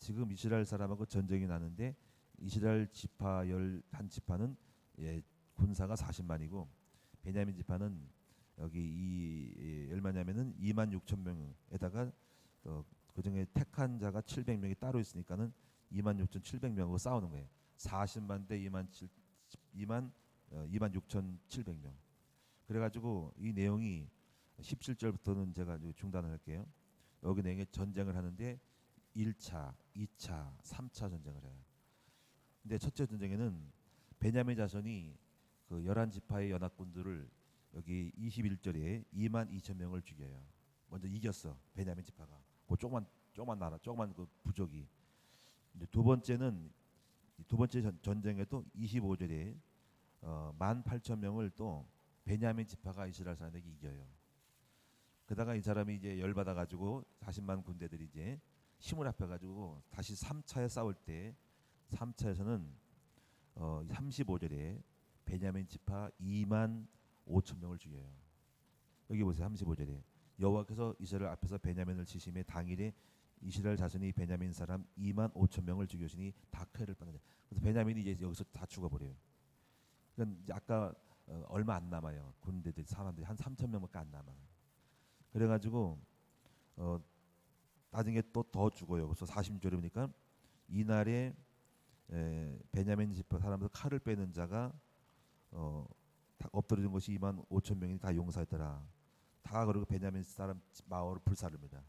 지금 이스라엘 사람하고 전쟁이 나는데 이스라엘 지파 11지파는 군사가 40만이고 베냐민 지파는 여기 이 얼마냐면은 2만 6천 명에다가 그중에 택한 자가 700명이 따로 있으니까는 2만 6천 7백명하고 싸우는 거예요. 40만 대 2만 6천 7백명. 그래가지고 이 내용이 17절부터는 제가 중단을 할게요. 여기 내용에 전쟁을 하는데 1차, 2차, 3차 전쟁을 해요. 근데 첫째 전쟁에는 베냐민 자손이 그 11지파의 연합군들을 여기 21절에 2만 2천 명을 죽여요. 먼저 이겼어. 베냐민 지파가. 그 조그만 나라, 조그만 그 부족이. 이제 두 번째 전쟁에도 25절에 18,000명을 또 베냐민 지파가 이스라엘 사람에게 이겨요. 그러다가 이 사람이 이제 열받아 가지고 40만 군대들이 이제 힘을 합해 가지고 다시 3차에 싸울 때 3차에서는 35절에 베냐민 지파 2만 5천 명을 죽여요. 여기 보세요. 35절에 여호와께서 이스라엘 앞에서 베냐민을 치심에 당일에 이스라엘 자손이 베냐민 사람 2만 5천 명을 죽여시니 다 패를 받는다. 그래서 베냐민이 이제 여기서 다 죽어버려요. 그러니까 이제 아까 얼마 안 남아요. 군대들 사람들이 한 3천 명밖에 안 남아요. 그래가지고 나중에 또 더 죽어요. 그래서 40절에 보니까 이날에 베냐민 지파 사람들 칼을 빼는 자가 다 엎드려진 것이 2만 5천 명이 다 용사였더라. 다 그리고 베냐민 사람 마을을 불사릅니다.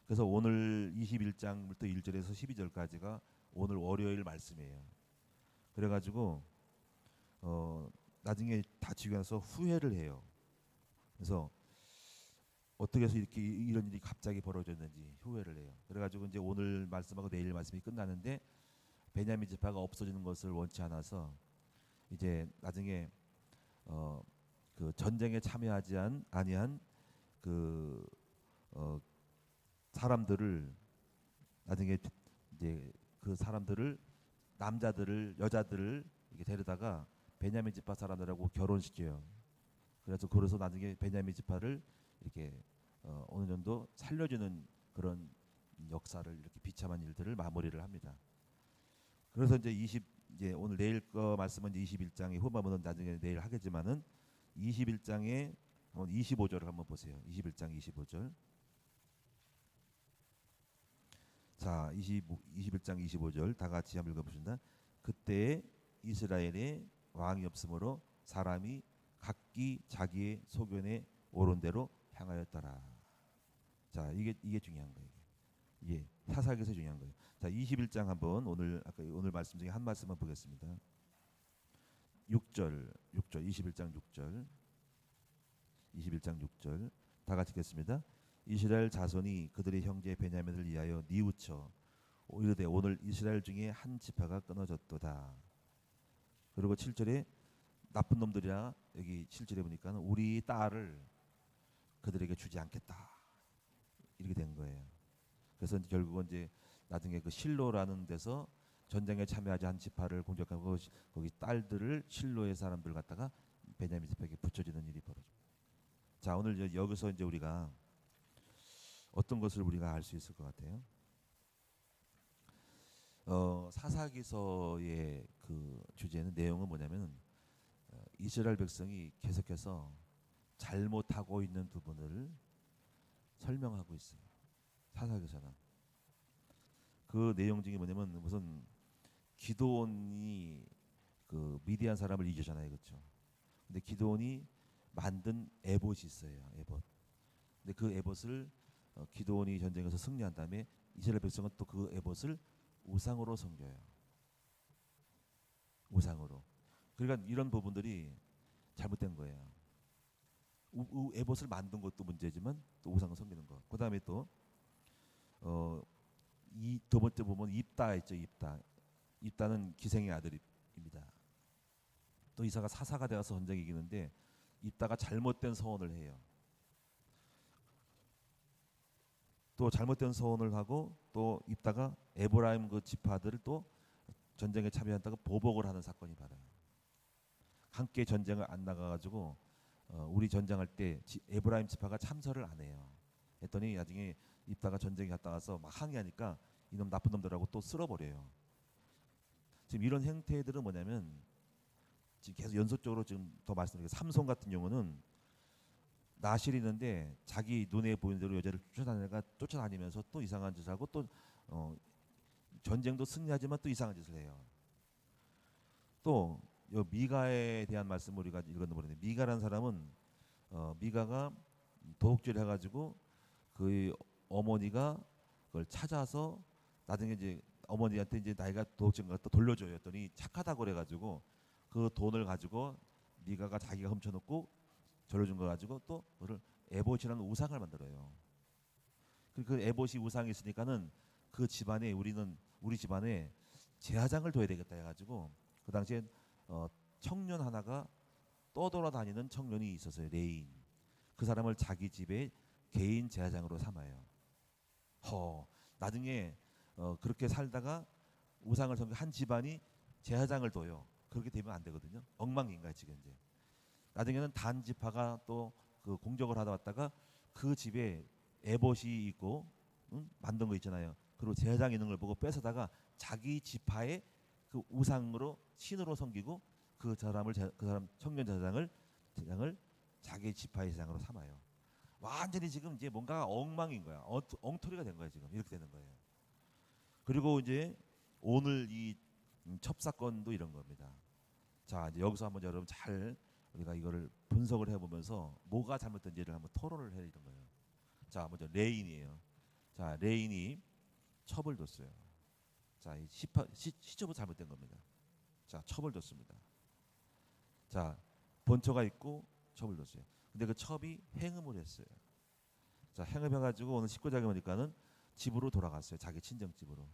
그래서 오늘 21장부터 1절에서 12절까지가 오늘 월요일 말씀이에요. 그래가지고 나중에 다 지고 나서 후회를 해요. 그래서 어떻게 해서 이렇게 이런 일이 갑자기 벌어졌는지 후회를 해요. 그래가지고 이제 오늘 말씀하고 내일 말씀이 끝나는데 베냐민 지파가 없어지는 것을 원치 않아서 이제 나중에 그 전쟁에 참여하지 아니한 그 사람들을 나중에 이제 그 사람들을 남자들을 여자들을 이렇게 데려다가 베냐민 지파 사람들하고 결혼시켜요. 그래서 나중에 베냐민 지파를 이렇게 어느 정도 살려주는 그런 역사를 이렇게 비참한 일들을 마무리를 합니다. 그래서 이제 오늘 내일 거 말씀은 이제 21장의 후반부는 나중에 내일 하겠지만은 21장의 25절을 한번 보세요. 21장 25절. 자, 21장 25절 다 같이 한번 읽어보신다. 그때 이스라엘에 왕이 없으므로 사람이 각기 자기의 소견에 옳은 대로 향하였더라. 자, 이게 중요한 거예요. 이게 사사기에서 중요한 거예요. 자, 21장 한번 오늘 말씀 중에 한 말씀만 보겠습니다. 6절 21장 6절 다 같이 읽겠습니다. 이스라엘 자손이 그들의 형제 베냐민을 위하여 뉘우쳐 이르되 오늘 이스라엘 중에 한 지파가 끊어졌도다. 그리고 7절에 나쁜 놈들이라 여기 7절에 보니까 우리 딸을 그들에게 주지 않겠다. 이렇게 된 거예요. 그래서 결국은 이제 나중에 그 실로라는 데서 전쟁에 참여하지 않은 지파를 공격하고 거기 딸들을 실로의 사람들 갖다가 베냐민 지파에게 붙여주는 일이 벌어집니다. 자, 오늘 여기서 이제 우리가 어떤 것을 우리가 알 수 있을 것 같아요? 사사기서의 그 주제는 내용은 뭐냐면 이스라엘 백성이 계속해서 잘못하고 있는 부분을 설명하고 있어요. 사사기서는 그 내용 중에 뭐냐면 무슨 기드온이 그 미디안 사람을 이기잖아요, 그렇죠? 근데 기드온이 만든 에봇이 있어요, 에봇. 근데 그 에봇을 기드온이 전쟁에서 승리한 다음에 이스라엘 백성은 또 그 에봇을 우상으로 섬겨요. 우상으로. 그러니까 이런 부분들이 잘못된 거예요. 에봇을 만든 것도 문제지만 또 우상을 섬기는 거. 그 다음에 또 이 두 번째 보면 입다 있죠. 입다는 기생의 아들입니다. 또 이사가 사사가 되어서 전쟁이 이기는데 입다가 잘못된 서원을 해요. 또 잘못된 서원을 하고 또 입다가 에브라임 그 지파들을 또 전쟁에 참여한다고 보복을 하는 사건이 발生. 함께 전쟁을 안 나가가지고 우리 전쟁할 때 에브라임 지파가 참석을 안 해요. 했더니 나중에 입다가 전쟁에 갔다 와서 막 항의하니까 이놈 나쁜 놈들하고 또 쓸어버려요. 지금 이런 행태들은 뭐냐면 지금 계속 연속적으로 지금 더 말씀드리게 삼손 같은 경우는 나실이 있는데 자기 눈에 보이는 대로 여자를 쫓아다니면서 또 이상한 짓을 하고 또 전쟁도 승리하지만 또 이상한 짓을 해요. 또 미가에 대한 말씀 우리가 읽었는데 미가라는 사람은 미가가 도둑질 해가지고 그 어머니가 그걸 찾아서 나중에 이제 어머니한테 이제 나이가 도둑질인 걸 돌려줘요. 했더니 착하다고 그래가지고 그 돈을 가지고 미가가 자기가 훔쳐놓고 돌려준 거 가지고 또 그를 에봇이라는 우상을 만들어요. 그 에봇이 우상이 있으니까는 그 집안에 우리 집안에 제사장을 둬야 되겠다 해가지고 그 당시에 청년 하나가 떠돌아다니는 청년이 있었어요. 레인. 그 사람을 자기 집에 개인 제사장으로 삼아요. 나중에 그렇게 살다가 우상을 섬긴 한 집안이 제사장을 둬요. 그렇게 되면 안 되거든요. 엉망인가요 지금 이제. 나중에는 단 지파가 또 그 공적을 하다 왔다가 그 집에 에봇이 있고 만든 거 있잖아요. 그리고 제사장 있는 걸 보고 뺏어다가 자기 지파의 그 우상으로 신으로 섬기고 그 사람 청년 제사장을 자기 지파의 제사장으로 삼아요. 완전히 지금 이제 뭔가 엉망인 거야. 엉터리가 된 거야 지금. 이렇게 되는 거예요. 그리고 이제 오늘 이 첩사건도 이런 겁니다. 자, 이제 여기서 한번 여러분 잘 우리가 이거를 분석을 해보면서 뭐가 잘못된지를 한번 토론을 해 이런 거예요. 자, 먼저 레인이에요. 자, 레인이 첩을 뒀어요. 자, 이 시첩은 잘못된 겁니다. 자, 첩을 뒀습니다. 자, 본처가 있고 첩을 뒀어요. 근데 그 첩이 행음을 했어요. 자, 행음해가지고 오늘 19장에 보니까는 집으로 돌아갔어요. 자기 친정집으로.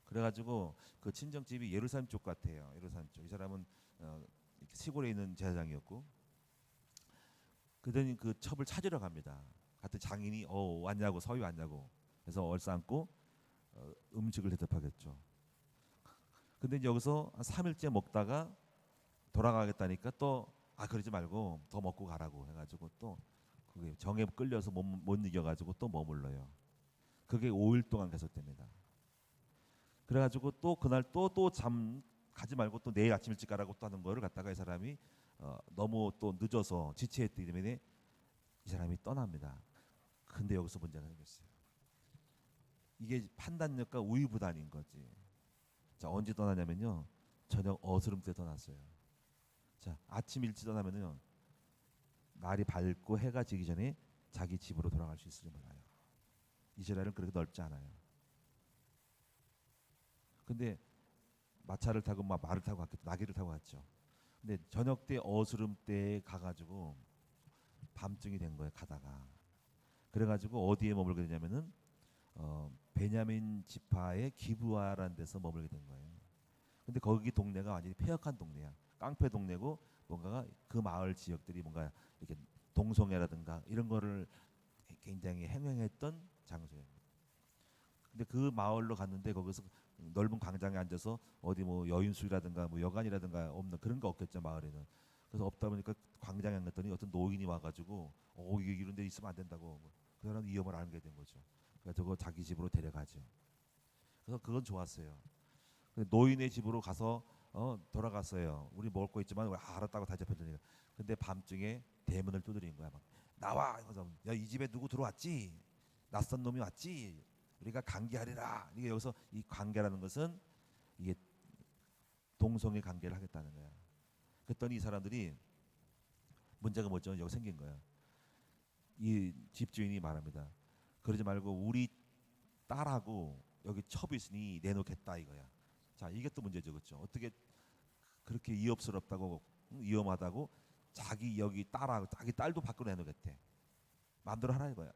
그래가지고 그 친정집이 예루살렘 쪽 같아요. 예루살렘 쪽. 이 사람은 시골에 있는 제사장이었고, 그더니 그 첩을 찾으러 갑니다. 같은 장인이 왔냐고 서위 왔냐고. 그래서 얼싸안고 음식을 대접하겠죠. 근데 이제 여기서 한 3일째 먹다가 돌아가겠다니까 또 그러지 말고 더 먹고 가라고 해가지고 또 그게 정에 끌려서 못 이겨가지고 또 머물러요. 그게 5일 동안 계속됩니다. 그래가지고 또 그날 또 잠 가지 말고 또 내일 아침 일찍 가라고 또 하는 거를 갖다가 이 사람이 너무 또 늦어서 지체했기 때문에 이 사람이 떠납니다. 근데 여기서 문제가 생겼어요. 이게 판단력과 우유부단인 거지. 자, 언제 떠나냐면요, 저녁 어스름 때 떠났어요. 자, 아침 일찍 떠나면요 날이 밝고 해가 지기 전에 자기 집으로 돌아갈 수 있을 줄 몰라요. 이스라엘은 그렇게 넓지 않아요. 근데 마차를 타고 말을 타고 갔겠죠. 나귀를 타고 갔죠. 근데 저녁 때 어스름 때에 가가지고 밤중이 된 거예요. 가다가. 그래가지고 어디에 머물게 되냐면은 베냐민 지파의 기브아라는 데서 머물게 된 거예요. 근데 거기 동네가 완전히 폐역한 동네야. 깡패 동네고 뭔가가 그 마을 지역들이 뭔가 이렇게 동성애라든가 이런 거를 굉장히 행행했던 장소예요. 근데 그 마을로 갔는데 거기서 넓은 광장에 앉아서 어디 뭐 여인숙이라든가 뭐 여관이라든가 없는 그런 거 없겠죠 마을에는. 그래서 없다 보니까 광장에 갔더니 어떤 노인이 와가지고 이런 데 있으면 안 된다고 그 사람 위험을 알게 된 거죠. 그래서 저거 자기 집으로 데려가죠. 그래서 그건 좋았어요. 노인의 집으로 가서 돌아갔어요. 우리 먹을 거 있지만 알았다고 대접해주니까. 근데 밤중에 대문을 두드린 거야. 막 나와. 그래서 이 집에 누구 들어왔지? 낯선 놈이 왔지? 우리가 관계하리라. 이게 여기서 이 관계라는 것은 이게 동성애 관계를 하겠다는 거야. 그랬더니 이 사람들이 문제가 뭐죠? 여기 생긴 거야. 이 집주인이 말합니다. 그러지 말고 우리 딸하고 여기 첩이 있으니 내놓겠다 이거야. 자, 이게 또 문제죠, 그렇죠? 어떻게 그렇게 위협스럽다고 위험하다고 자기 여기 딸하고 자기 딸도 밖으로 내놓겠대. 마음대로 하라 이거야.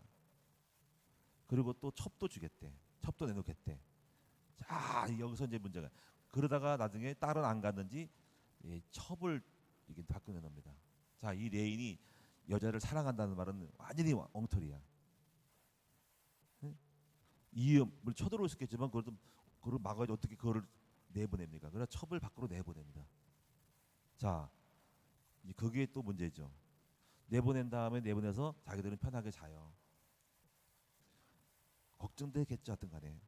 그리고 또 첩도 주겠대. 첩도 내놓겠대. 자, 여기서 이제 문제가. 그러다가 나중에 딸은 안 갔는지 첩을 이게 밖으로 내놓습니다. 자, 이 레인이 여자를 사랑한다는 말은 완전히 엉터리야. 이음을 쳐들어올 수 있겠지만 그걸 막아야지 어떻게 그거를 내보냅니까? 그래서 첩을 밖으로 내보냅니다. 자, 그게 또 문제죠. 내보낸 다음에 내보내서 자기들은 편하게 자요. 걱정되겠죠, 하여튼 간에.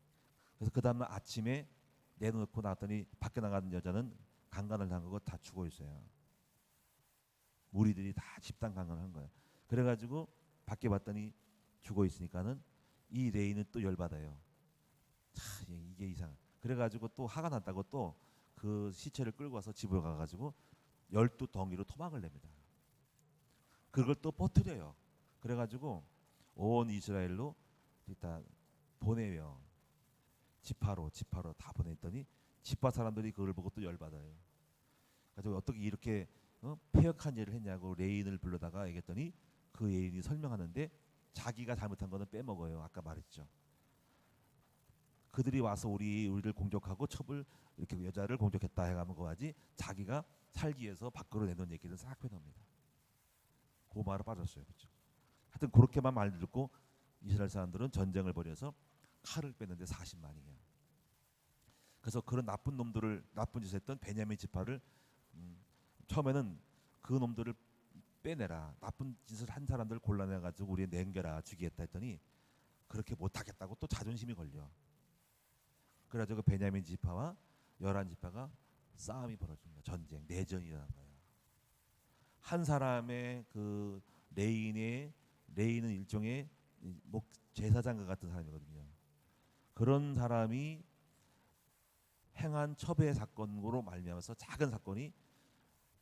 그래서 그 다음날 아침에 내놓고 나왔더니 밖에 나가는 여자는 강간을 당하고 다 죽어 있어요. 무리들이 다 집단 강간을 한 거예요. 그래가지고 밖에 봤더니 죽어 있으니까는 이 레이는 또 열받아요. 차, 이게 이상. 그래가지고 또 화가 났다고 또 그 시체를 끌고 와서 집으로 가가지고 12덩이로 토막을 냅니다. 그걸 또 퍼뜨려요. 그래가지고 온 이스라엘로 일단 보내요. 지파로 다 보냈더니 지파 사람들이 그걸 보고 또 열받아요. 그래서 어떻게 이렇게 폐역한 일을 했냐고 레인을 불러다가 얘기했더니 그 레인이 설명하는데 자기가 잘못한 거는 빼먹어요. 아까 말했죠. 그들이 와서 우리를 공격하고 첩을 이렇게 여자를 공격했다 해가면 거하지 자기가 살기 위해서 밖으로 내놓은 얘기를 싹 빼놓습니다. 그 말을 빠졌어요. 그렇죠? 하여튼 그렇게만 말 듣고 이스라엘 사람들은 전쟁을 벌여서 칼을 뺐는데 40만이에요. 그래서 그런 나쁜 놈들을 나쁜 짓을 했던 베냐민 지파를 처음에는 그 놈들을 빼내라. 나쁜 짓을 한 사람들 골라내가지고 우리 냉겨라 죽이겠다 했더니 그렇게 못하겠다고 또 자존심이 걸려. 그래가지고 베냐민 지파와 열한 지파가 싸움이 벌어집니다. 전쟁, 내전이 일어난 거예요. 한 사람의 그 레인은 일종의 제사장과 같은 사람이거든요. 그런 사람이 행한 첩의 사건으로 말미암아서 작은 사건이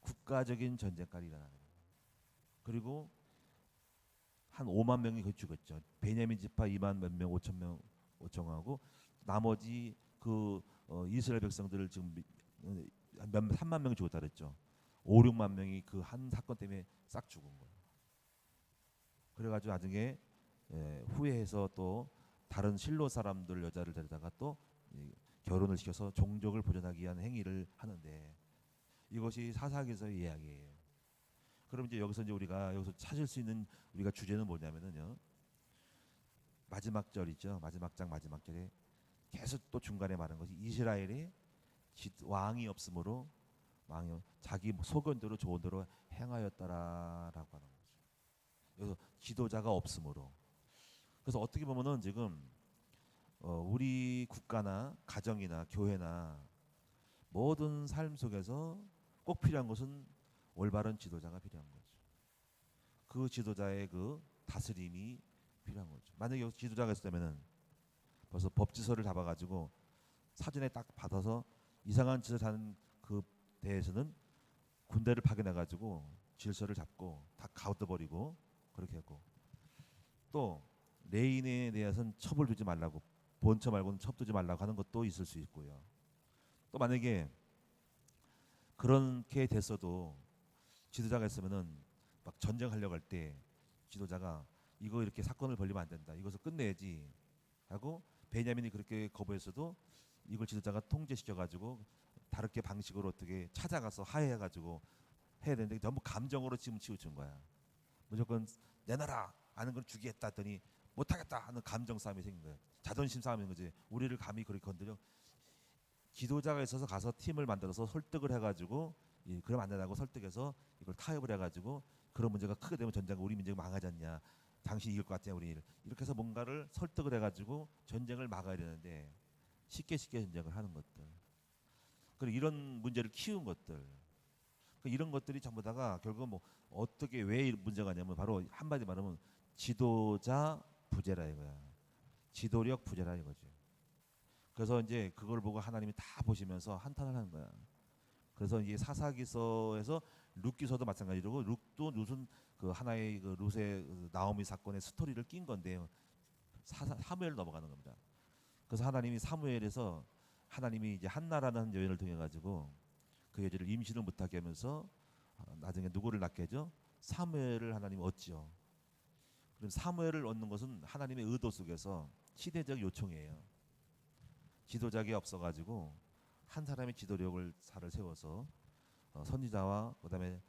국가적인 전쟁까지 일어나는 거예요. 그리고 한 5만 명이 거의 죽었죠. 베냐민 지파 2만 몇 명, 5천 명, 5천하고 나머지 그 이스라엘 백성들을 지금 3만 명이 죽었다 그랬죠. 5, 6만 명이 그 한 사건 때문에 싹 죽은 거예요. 그래가지고 나중에 후회해서 또 다른 실로 사람들 여자를 데려다가 또 결혼을 시켜서 종족을 보존하기 위한 행위를 하는데 이것이 사사기에서의 이야기예요. 그럼 이제 여기서 우리가 여기서 찾을 수 있는 우리가 주제는 뭐냐면은요. 마지막 절 있죠. 마지막 장 마지막 절에 계속 또 중간에 말하는 것이 이스라엘이 왕이 없으므로 자기 소견대로 좋은 대로 행하였다라고 하는 거죠. 여기서 지도자가 없으므로. 그래서 어떻게 보면은 지금 우리 국가나 가정이나 교회나 모든 삶 속에서 꼭 필요한 것은 올바른 지도자가 필요한 거죠. 그 지도자의 그 다스림이 필요한 거죠. 만약에 여기 지도자가 있었다면은 벌써 법지서를 잡아가지고 사전에 딱 받아서 이상한 짓을 하는 그 대에서는 군대를 파견해가지고 질서를 잡고 다 가둬버리고 그렇게 했고 또 레인에 대해서는 첩을 두지 말라고 본처 말고는 첩 두지 말라고 하는 것도 있을 수 있고요. 또 만약에 그렇게 됐어도 지도자가 있으면은 막 전쟁하려고 할 때 지도자가 이거 이렇게 사건을 벌리면 안 된다. 이것을 끝내야지 하고 베냐민이 그렇게 거부했어도 이걸 지도자가 통제시켜가지고 다르게 방식으로 어떻게 찾아가서 하해해가지고 해야 되는데 전부 감정으로 지금 치우친 거야. 무조건 내놔라 하는 걸 주겠다 했더니 못하겠다 하는 감정 싸움이 생긴 거야. 자존심 싸움인 거지. 우리를 감히 그렇게 건드려. 지도자가 있어서 가서 팀을 만들어서 설득을 해가지고 그럼 안 된다고 설득해서 이걸 타협을 해가지고 그런 문제가 크게 되면 전쟁 우리 민족이 망하지 않냐. 당신이 이길 것 같냐 우리 이렇게 해서 뭔가를 설득을 해가지고 전쟁을 막아야 되는데 쉽게 전쟁을 하는 것들 그리고 이런 문제를 키운 것들 이런 것들이 전부 다가 결국 뭐 어떻게 왜 문제가 있냐면 바로 한마디 말하면 지도자 부재라 이거야. 지도력 부재라 이거지. 그래서 이제 그걸 보고 하나님이 다 보시면서 한탄을 하는 거야. 그래서 이게 사사기서에서 룻기서도 마찬가지로 룻은 그 하나의 그 룻의 그 나오미 사건의 스토리를 낀 건데요. 사무엘 넘어가는 겁니다. 그래서 하나님이 사무엘에서 하나님이 이제 한나라는 여인을 통해 가지고 그 여자를 임신을 못하게 하면서 나중에 누구를 낳게 하죠? 사무엘을 하나님이 얻죠. 그럼 사무엘을 얻는 것은 하나님의 의도 속에서 시대적 요청이에요. 지도자가 없어가지고 한 사람의 지도력을 살을 세워서 선지자와 그다음에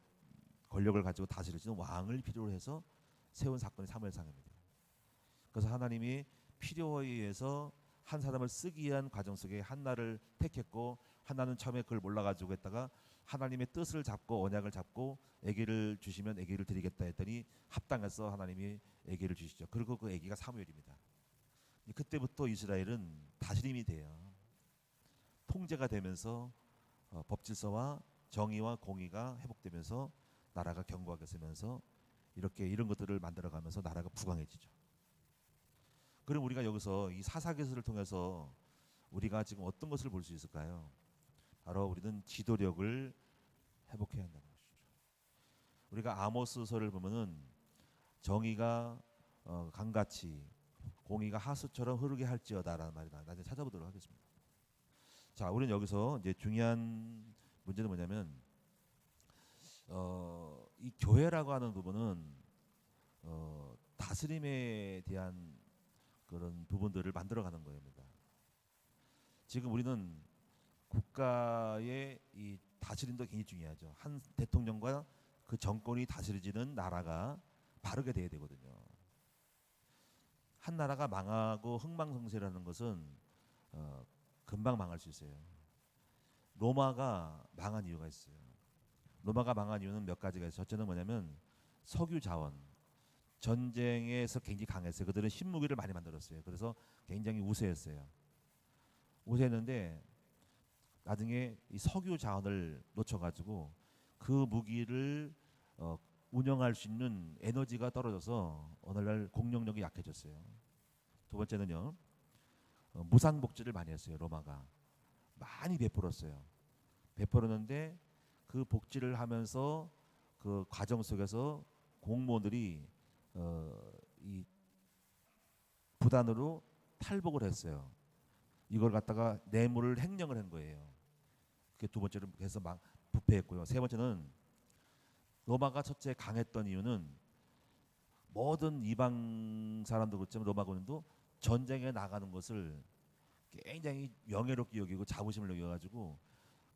권력을 가지고 다스릴 수 있는 왕을 필요로 해서 세운 사건이 사무엘상입니다. 그래서 하나님이 필요에 의해서 한 사람을 쓰기 위한 과정 속에 한나를 택했고 한나는 처음에 그걸 몰라가지고 했다가 하나님의 뜻을 잡고 언약을 잡고 아기를 주시면 아기를 드리겠다 했더니 합당해서 하나님이 아기를 주시죠. 그리고 그 아기가 사무엘입니다. 그때부터 이스라엘은 다스림이 돼요. 통제가 되면서 법질서와 정의와 공의가 회복되면서 나라가 견고하게 서면서 이렇게 이런 것들을 만들어가면서 나라가 부강해지죠. 그럼 우리가 여기서 이 사사기서를 통해서 우리가 지금 어떤 것을 볼 수 있을까요? 바로 우리는 지도력을 회복해야 한다는 것이죠. 우리가 아모스서를 보면은 정의가 강같이 공의가 하수처럼 흐르게 할지어다라는 말이 나중에 찾아보도록 하겠습니다. 자, 우리는 여기서 이제 중요한 문제는 뭐냐면 이 교회라고 하는 부분은 다스림에 대한 그런 부분들을 만들어가는 겁니다. 지금 우리는 국가의 이 다스림도 굉장히 중요하죠. 한 대통령과 그 정권이 다스려지는 나라가 바르게 돼야 되거든요. 한 나라가 망하고 흥망성쇠라는 것은 금방 망할 수 있어요. 로마가 망한 이유가 있어요. 로마가 망한 이유는 몇 가지가 있어요. 첫째는 뭐냐면 석유 자원, 전쟁에서 굉장히 강했어요. 그들은 신무기를 많이 만들었어요. 그래서 굉장히 우세했어요. 우세했는데 나중에 이 석유 자원을 놓쳐가지고 그 무기를 운영할 수 있는 에너지가 떨어져서 오늘날 공격력이 약해졌어요. 두 번째는요, 무상복지를 많이 했어요. 로마가 많이 베풀었어요. 베풀었는데 그 복지를 하면서 그 과정 속에서 공무원들이 이 부단으로 탈복을 했어요. 이걸 갖다가 뇌물을 횡령을 한 거예요. 그게 두 번째로 해서 막 부패했고요. 세 번째는 로마가 첫째 강했던 이유는 모든 이방 사람도 그렇지만 로마군도 전쟁에 나가는 것을 굉장히 명예롭게 여기고 자부심을 여겨가지고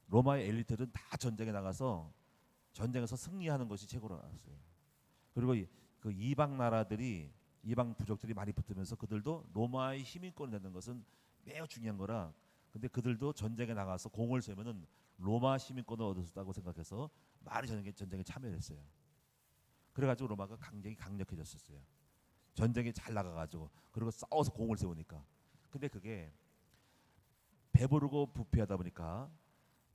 로마의 엘리트들은 다 전쟁에 나가서 전쟁에서 승리하는 것이 최고로 나왔어요. 그리고 그 이방 나라들이 이방 부족들이 많이 붙으면서 그들도 로마의 힘인권을 내는 것은 매우 중요한 거라. 근데 그들도 전쟁에 나가서 공을 세우면은 로마 시민권을 얻었다고 생각해서 많이 전쟁에 참여했어요. 그래가지고 로마가 굉장히 강력해졌었어요. 전쟁에 잘 나가가지고 그리고 싸워서 공을 세우니까. 근데 그게 배부르고 부패하다 보니까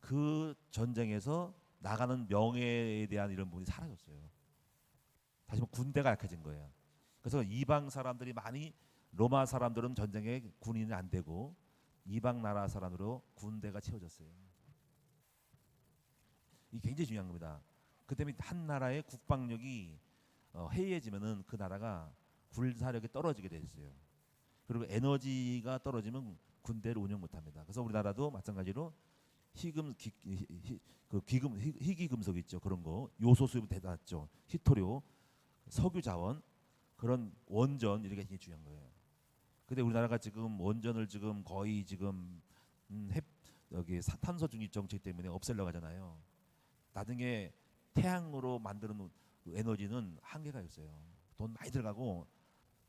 그 전쟁에서 나가는 명예에 대한 이런 부분이 사라졌어요. 다시 말해 군대가 약해진 거예요. 그래서 이방 사람들이 많이 로마 사람들은 전쟁에 군인이 안 되고 이방 나라 사람으로 군대가 채워졌어요. 이게 굉장히 중요한 겁니다. 그 때문에 한 나라의 국방력이 해이해지면은 그 나라가 군사력이 떨어지게 돼 있어요. 그리고 에너지가 떨어지면 군대를 운영 못합니다. 그래서 우리나라도 마찬가지로 희귀 금속 있죠. 그런 거 요소 수입이 대단하죠. 희토류, 석유 자원, 그런 원전 이렇게 굉장히 중요한 거예요. 근데 우리나라가 지금 원전을 지금 거의 지금 여기 탄소 중립 정책 때문에 없애려고 하잖아요. 나중에 태양으로 만드는 에너지는 한계가 있어요. 돈 많이 들어가고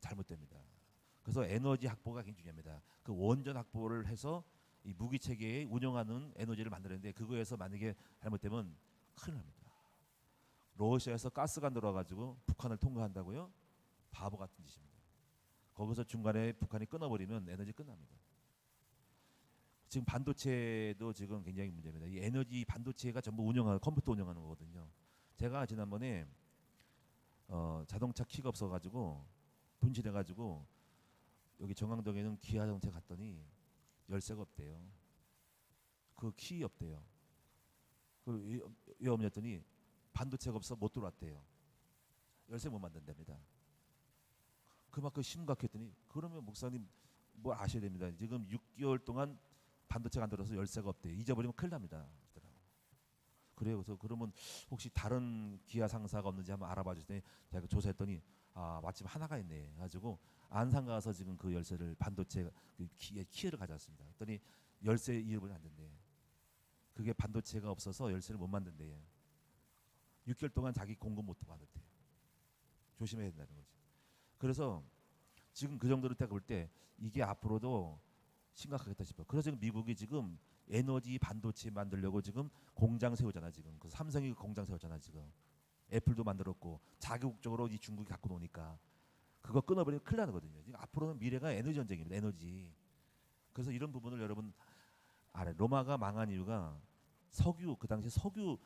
잘못됩니다. 그래서 에너지 확보가 굉장히 중요합니다. 그 원전 확보를 해서 이 무기 체계에 운영하는 에너지를 만드는데 그거에서 만약에 잘못되면 큰일 납니다. 러시아에서 가스가 들어와가지고 북한을 통과한다고요? 바보 같은 짓입니다. 거기서 중간에 북한이 끊어버리면 에너지 끝납니다. 지금 반도체도 지금 굉장히 문제입니다. 이 에너지 반도체가 전부 운영하는 컴퓨터 운영하는 거거든요. 제가 지난번에 자동차 키가 없어가지고 분실해가지고 여기 정강동에 있는 기아 자동차 갔더니 열쇠가 없대요. 그 키 없대요. 왜 없냐더니 반도체가 없어 못 들어왔대요. 열쇠 못 만든답니다. 그만큼 심각했더니 그러면 목사님 뭐 아셔야 됩니다. 지금 6개월 동안 반도체가 안 들어서 열쇠가 없대요. 잊어버리면 큰일 납니다. 그래요. 그래서 그러면 혹시 다른 기아 상사가 없는지 한번 알아봐 주시더니 제가 조사했더니 아 마침 하나가 있네. 가지고 안산 가서 지금 그 열쇠를 반도체 그 키를 가져왔습니다. 그랬더니 열쇠 잃어버리면 안 된대. 그게 반도체가 없어서 열쇠를 못 만든대. 6개월 동안 자기 공급 못 받았대요. 조심해야 된다는 거지. 그래서 지금 그 정도로 딱 볼 때 이게 앞으로도 심각하겠다 싶어요. 그래서 지금 미국이 지금 에너지 반도체 만들려고 지금 공장 세우잖아 지금. 그 삼성이 공장 세웠잖아 지금. 애플도 만들었고 자국적으로 이 중국이 갖고 노니까. 그거 끊어버리면 큰일 나거든요. 지금 앞으로는 미래가 에너지 전쟁입니다. 에너지. 그래서 이런 부분을 여러분 알아요. 로마가 망한 이유가 석유, 그 당시 석유,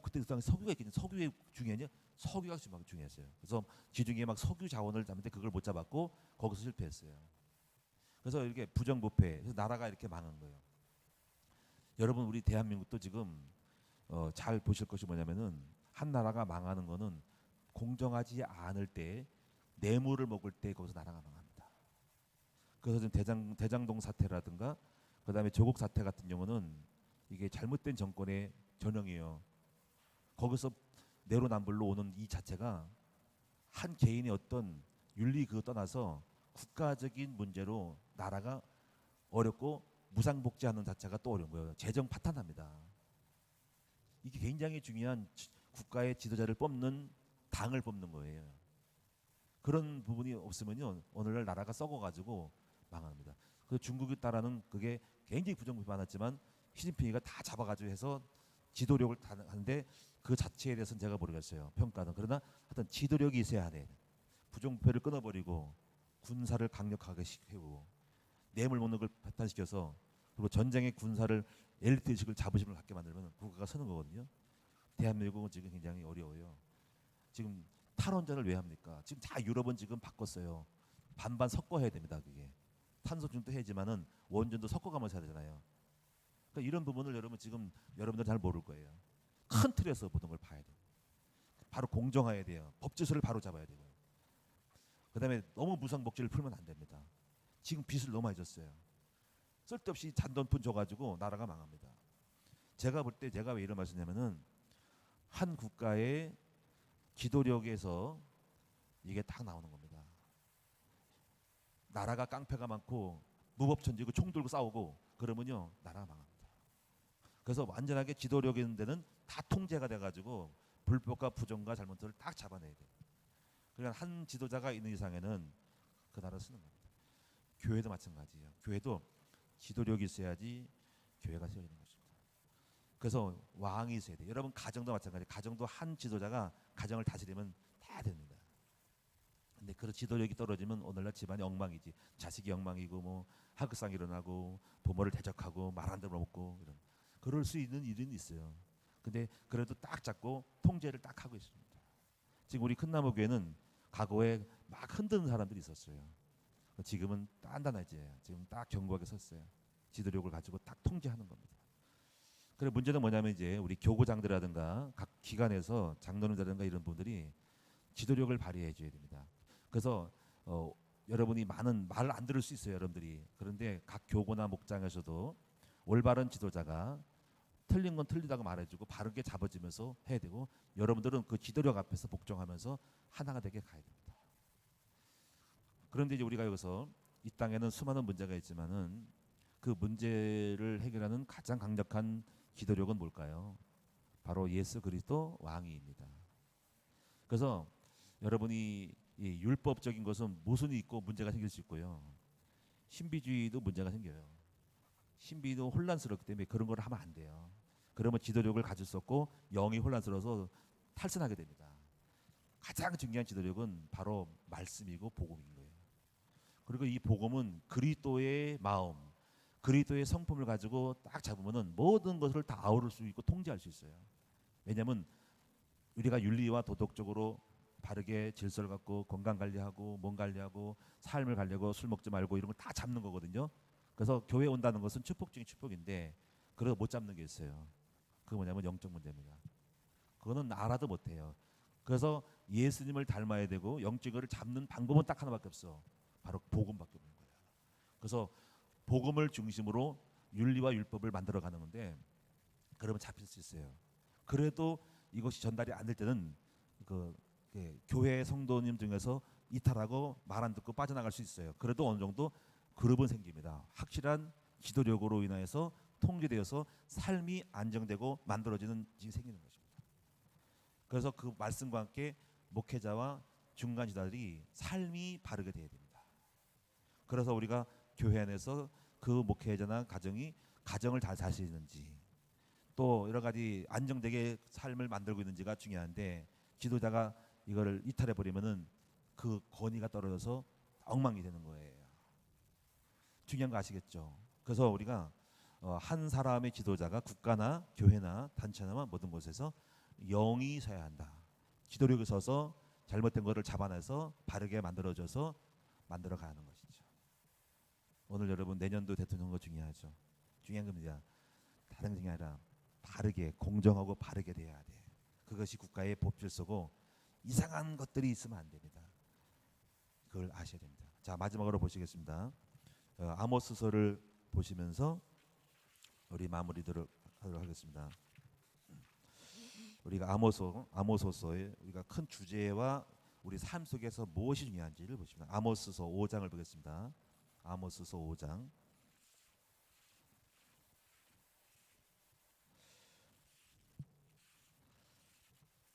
그때 그 당시 석유가 있겠죠. 석유의 중요했냐? 석유가 중요했어요. 그래서 지중해 막 석유 자원을 잡는데 그걸 못 잡았고 거기서 실패했어요. 그래서 이렇게 부정부패, 그래서 나라가 이렇게 망한 거예요. 여러분 우리 대한민국도 지금 잘 보실 것이 뭐냐면은 한 나라가 망하는 거는 공정하지 않을 때 뇌물을 먹을 때 거기서 나라가 망합니다. 그래서 지금 대장동 사태라든가 그다음에 조국 사태 같은 경우는 이게 잘못된 정권의 전형이에요. 거기서 내로남불로 오는 이 자체가 한 개인의 어떤 윤리 그거 떠나서 국가적인 문제로 나라가 어렵고 무상복지하는 자체가 또 어려운 거예요. 재정 파탄납니다. 이게 굉장히 중요한 국가의 지도자를 뽑는 당을 뽑는 거예요. 그런 부분이 없으면요 오늘날 나라가 썩어가지고 망합니다. 그래서 중국에 따라는 그게 굉장히 부정부패 많았지만 시진핑이가 다 잡아가지고 해서 지도력을 하는데 그 자체에 대해서는 제가 모르겠어요. 평가는. 그러나 하여튼 지도력이 있어야 돼. 부정부패를 끊어버리고 군사를 강력하게 시키고 뇌물 먹는 걸 파탄시켜서 그리고 전쟁의 군사를 엘리트 의식을 자부심을 갖게 만들면 국가가 서는 거거든요. 대한민국은 지금 굉장히 어려워요. 지금 탈원전을 왜 합니까? 지금 다 유럽은 지금 바꿨어요. 반반 섞어야 됩니다. 그게 탄소중도 해야지만은 원전도 섞어가면서 해야 되잖아요. 그러니까 이런 부분을 여러분 지금 여러분들 잘 모를 거예요. 큰 틀에서 모든 걸 봐야 돼요. 바로 공정해야 돼요. 법제서를 바로 잡아야 되고요. 그다음에 너무 무상복지를 풀면 안 됩니다. 지금 빚을 너무 많이 졌어요. 쓸데없이 잔돈푼 줘가지고 나라가 망합니다. 제가 볼 때 제가 왜 이런 말씀드냐면은 한 국가의 지도력에서 이게 딱 나오는 겁니다. 나라가 깡패가 많고 무법천지고 총 들고 싸우고 그러면요 나라가 망합니다. 그래서 완전하게 지도력 있는 데는 다 통제가 돼가지고 불법과 부정과 잘못을 딱 잡아내야 돼요. 그러니까 한 지도자가 있는 이상에는 그 나라를 쓰는 겁니다. 교회도 마찬가지예요. 교회도 지도력이 있어야지 교회가 세워지는 것입니다. 그래서 왕이 있어야 돼요. 여러분 가정도 마찬가지예요. 가정도 한 지도자가 가정을 다스리면 다 됩니다. 근데 그 지도력이 떨어지면 오늘날 집안이 엉망이지. 자식이 엉망이고 뭐 하극상이 일어나고 부모를 대적하고 말 안 들어먹고 이런 그럴 수 있는 일은 있어요. 근데 그래도 딱 잡고 통제를 딱 하고 있습니다. 지금 우리 큰나무 교회는 과거에 막 흔드는 사람들이 있었어요. 지금은 단단하지. 지금 딱 견고하게 섰어요. 지도력을 가지고 딱 통제하는 겁니다. 그래 문제는 뭐냐면 이제 우리 교구장들이라든가 각 기관에서 장로님들이라든가 이런 분들이 지도력을 발휘해 줘야 됩니다. 그래서 여러분이 많은 말을 안 들을 수 있어요, 여러분들이. 그런데 각 교구나 목장에서도 올바른 지도자가 틀린 건 틀리다고 말해주고 바르게 잡아주면서 해야 되고 여러분들은 그 지도력 앞에서 복종하면서 하나가 되게 가야 됩니다. 그런데 이제 우리가 여기서 이 땅에는 수많은 문제가 있지만은 그 문제를 해결하는 가장 강력한 지도력은 뭘까요? 바로 예수 그리스도 왕이입니다. 그래서 여러분이 이 율법적인 것은 모순이 있고 문제가 생길 수 있고요. 신비주의도 문제가 생겨요. 신비도 혼란스럽기 때문에 그런 걸 하면 안 돼요. 그러면 지도력을 가질 수 없고 영이 혼란스러워서 탈선하게 됩니다. 가장 중요한 지도력은 바로 말씀이고 복음인 거예요. 그리고 이 복음은 그리스도의 마음, 그리스도의 성품을 가지고 딱 잡으면은 모든 것을 다 아우를 수 있고 통제할 수 있어요. 왜냐하면 우리가 윤리와 도덕적으로 바르게 질서를 갖고 건강 관리하고 몸 관리하고 삶을 관리하고 술 먹지 말고 이런 걸 다 잡는 거거든요. 그래서 교회 온다는 것은 축복 중에 축복인데 그래도 못 잡는 게 있어요. 그거 뭐냐면 영적 문제입니다. 그거는 알아도 못해요. 그래서 예수님을 닮아야 되고 영적을 잡는 방법은 딱 하나밖에 없어. 바로 복음밖에 없는 거예요. 그래서 복음을 중심으로 윤리와 율법을 만들어가는 건데 그러면 잡힐 수 있어요. 그래도 이것이 전달이 안 될 때는 교회 성도님 중에서 이탈하고 말 안 듣고 빠져나갈 수 있어요. 그래도 어느 정도 그룹은 생깁니다. 확실한 지도력으로 인해서 통제되어서 삶이 안정되고 만들어지는 일이 생기는 것입니다. 그래서 그 말씀과 함께 목회자와 중간 지도자들이 삶이 바르게 되어야 됩니다. 그래서 우리가 교회 안에서 그 목회자나 가정을 잘 다스리는지 또 여러 가지 안정되게 삶을 만들고 있는지가 중요한데 지도자가 이거를 이탈해 버리면은 그 권위가 떨어져서 엉망이 되는 거예요. 중요한 거 아시겠죠? 그래서 우리가 한 사람의 지도자가 국가나 교회나 단체나 모든 곳에서 영이 서야 한다. 지도력이 서서 잘못된 것을 잡아내서 바르게 만들어줘서 만들어가는 것이죠. 오늘 여러분 내년도 대통령 선거 중요하죠. 중요한 겁니다. 다른 게 아니라 바르게 공정하고 바르게 돼야 돼. 그것이 국가의 법질서고 이상한 것들이 있으면 안 됩니다. 그걸 아셔야 됩니다. 자, 마지막으로 보시겠습니다. 아모스서를 보시면서 우리 마무리를 하도록 하겠습니다. 우리가 아모스서의 우리가 큰 주제와 우리 삶 속에서 무엇이 중요한지를 보십니다. 아모스서 5장을 보겠습니다. 아모스서 5장.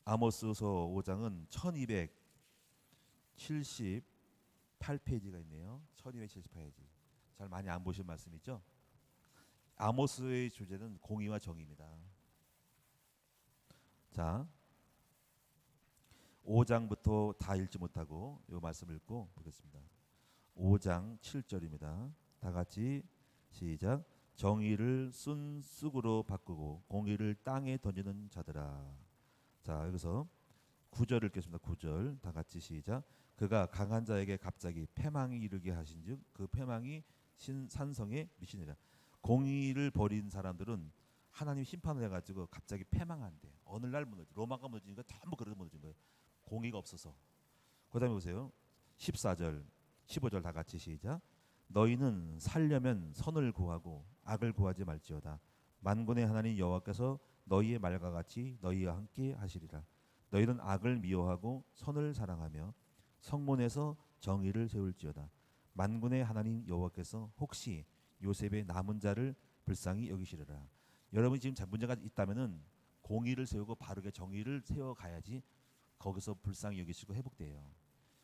아모스서 5장은 1278페이지가 있네요. 1278페이지. 잘 많이 안 보신 말씀이죠? 아모스의 주제는 공의와 정의입니다. 자, 5장부터 다 읽지 못하고 이 말씀을 읽고 보겠습니다. 5장 7절입니다. 다 같이 시작. 정의를 쓴 쑥으로 바꾸고 공의를 땅에 던지는 자들아. 자, 여기서 9절 읽겠습니다. 9절 다 같이 시작. 그가 강한 자에게 갑자기 패망이 이르게 하신즉 그 패망이 산성에 미치니라. 공의를 버린 사람들은 하나님 심판을 해가지고 갑자기 패망한대. 어느 날 무너지. 로마가 무너지니까 전부 그렇게 무너진 거예요. 공의가 없어서. 그다음에 보세요. 14절, 15절 다 같이 시작. 너희는 살려면 선을 구하고 악을 구하지 말지어다. 만군의 하나님 여호와께서 너희의 말과 같이 너희와 함께 하시리라. 너희는 악을 미워하고 선을 사랑하며 성문에서 정의를 세울지어다. 만군의 하나님 여호와께서 혹시 요셉의 남은 자를 불쌍히 여기시리라. 여러분이 지금 문제가 있다면은 공의를 세우고 바르게 정의를 세워가야지 거기서 불쌍히 여기시고 회복돼요.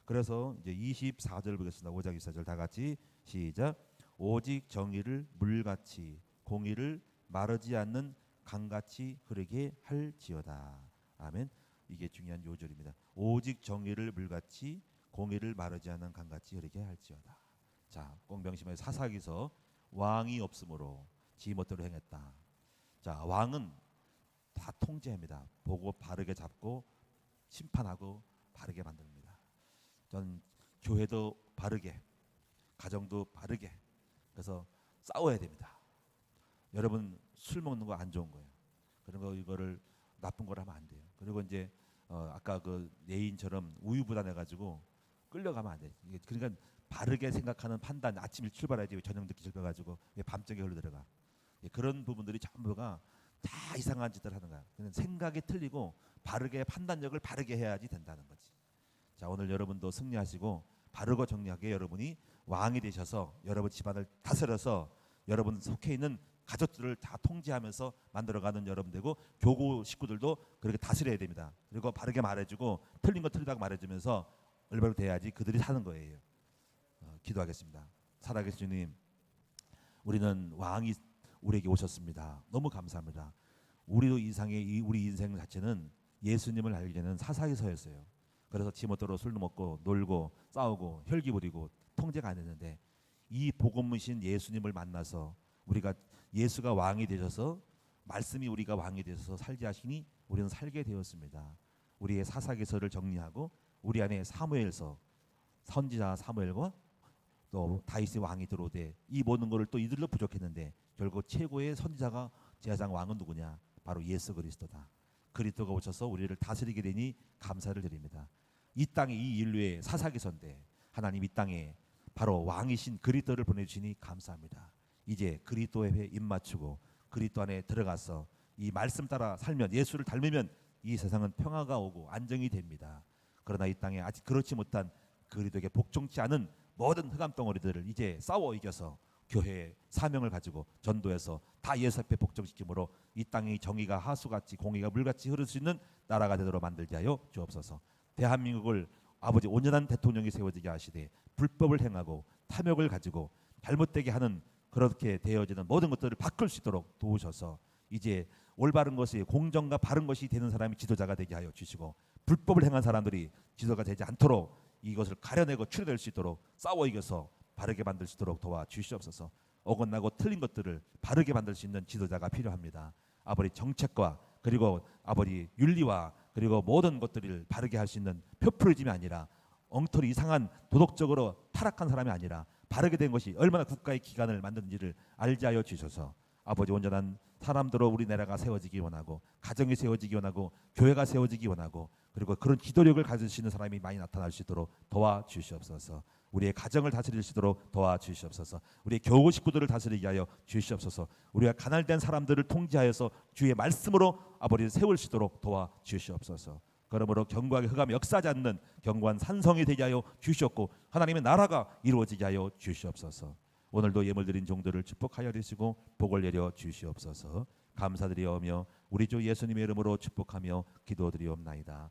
그래서 이제 24절 보겠습니다. 5장 24절 다 같이 시작. 오직 정의를 물같이 공의를 마르지 않는 강같이 흐르게 할지어다. 아멘. 이게 중요한 요절입니다. 오직 정의를 물같이 공의를 마르지 않는 강같이 흐르게 할지어다. 자, 꼭 명심하세요. 사사기서 왕이 없으므로 지 멋대로 행했다. 자, 왕은 다 통제합니다. 보고 바르게 잡고 심판하고 바르게 만듭니다. 전 교회도 바르게, 가정도 바르게. 그래서 싸워야 됩니다. 여러분 술 먹는 거 안 좋은 거예요. 그런 거 이거를 나쁜 걸 하면 안 돼요. 그리고 이제 아까 그 예인처럼 우유부단해가지고 끌려가면 안 돼. 그러니까 바르게 생각하는 판단. 아침 일 출발해야지 저녁 늦게 출발해가지고 밤중에 흘러들어가. 그런 부분들이 전부가 다 이상한 짓을 하는 거야. 생각이 틀리고 바르게 판단력을 바르게 해야지 된다는 거지. 자, 오늘 여러분도 승리하시고 바르고 정리하게 여러분이 왕이 되셔서 여러분 집안을 다스려서 여러분 속해 있는 가족들을 다 통제하면서 만들어가는 여러분 되고 교구 식구들도 그렇게 다스려야 됩니다. 그리고 바르게 말해주고 틀린 거 틀리다고 말해주면서 올바르게 돼야지 그들이 사는 거예요. 기도하겠습니다. 살아계신 주님, 우리는 왕이 우리에게 오셨습니다. 너무 감사합니다. 우리도 이상의 우리 인생 자체는 예수님을 알기 전에는 사사기서였어요. 그래서 지멋대로 술 먹고 놀고 싸우고 혈기 부리고 통제가 안 됐는데 이 복음이신 예수님을 만나서 우리가 예수가 왕이 되셔서 말씀이 우리가 왕이 되셔서 살게 하시니 우리는 살게 되었습니다. 우리의 사사기서를 정리하고 우리 안에 사무엘서 선지자 사무엘과 또 다윗의 왕이 들어오되 이 모든 것을 또 이들로 부족했는데 결국 최고의 선지자가 제사장 왕은 누구냐? 바로 예수 그리스도다. 그리스도가 오셔서 우리를 다스리게 되니 감사를 드립니다. 이 땅에 이 인류의 사사기서인데 하나님 이 땅에 바로 왕이신 그리스도를 보내주시니 감사합니다. 이제 그리스도의 회 입맞추고 그리스도 안에 들어가서 이 말씀 따라 살면 예수를 닮으면 이 세상은 평화가 오고 안정이 됩니다. 그러나 이 땅에 아직 그렇지 못한 그리스도에게 복종치 않은 모든 흑암 덩어리들을 이제 싸워 이겨서 교회의 사명을 가지고 전도해서 다 예수 앞에 복종시킴으로 이 땅의 정의가 하수같이 공의가 물같이 흐를 수 있는 나라가 되도록 만들게 하여 주옵소서. 대한민국을 아버지 온전한 대통령이 세워지게 하시되 불법을 행하고 탐욕을 가지고 잘못되게 하는 그렇게 되어지는 모든 것들을 바꿀 수 있도록 도우셔서 이제 올바른 것이 공정과 바른 것이 되는 사람이 지도자가 되게 하여 주시고 불법을 행한 사람들이 지도가 되지 않도록 이것을 가려내고 추려낼 수 있도록 싸워 이겨서 바르게 만들 수 있도록 도와주시옵소서. 어긋나고 틀린 것들을 바르게 만들 수 있는 지도자가 필요합니다. 아버지 정책과 그리고 아버지 윤리와 그리고 모든 것들을 바르게 할 수 있는 표프리즘이 아니라 엉터리 이상한 도덕적으로 타락한 사람이 아니라 바르게 된 것이 얼마나 국가의 기관을 만드는지를 알게 하여 주셔서 아버지 온전한 사람들로 우리나라가 세워지기 원하고 가정이 세워지기 원하고 교회가 세워지기 원하고 그리고 그런 기도력을 가질 수 있는 사람이 많이 나타날 수 있도록 도와주시옵소서. 우리의 가정을 다스릴 수 있도록 도와주시옵소서. 우리의 교우 식구들을 다스리게 하여 주시옵소서. 우리가 가난된 사람들을 통제하여서 주의 말씀으로 아버지를 세울 수 있도록 도와주시옵소서. 그러므로 견고하게 흑암이 역사하지 않는 견고한 산성이 되게 하여 주시옵고 하나님의 나라가 이루어지게 하여 주시옵소서. 오늘도 예물 드린 종들을 축복하여 주시고 복을 내려 주시옵소서. 감사드리오며 우리 주 예수님의 이름으로 축복하며 기도드리옵나이다.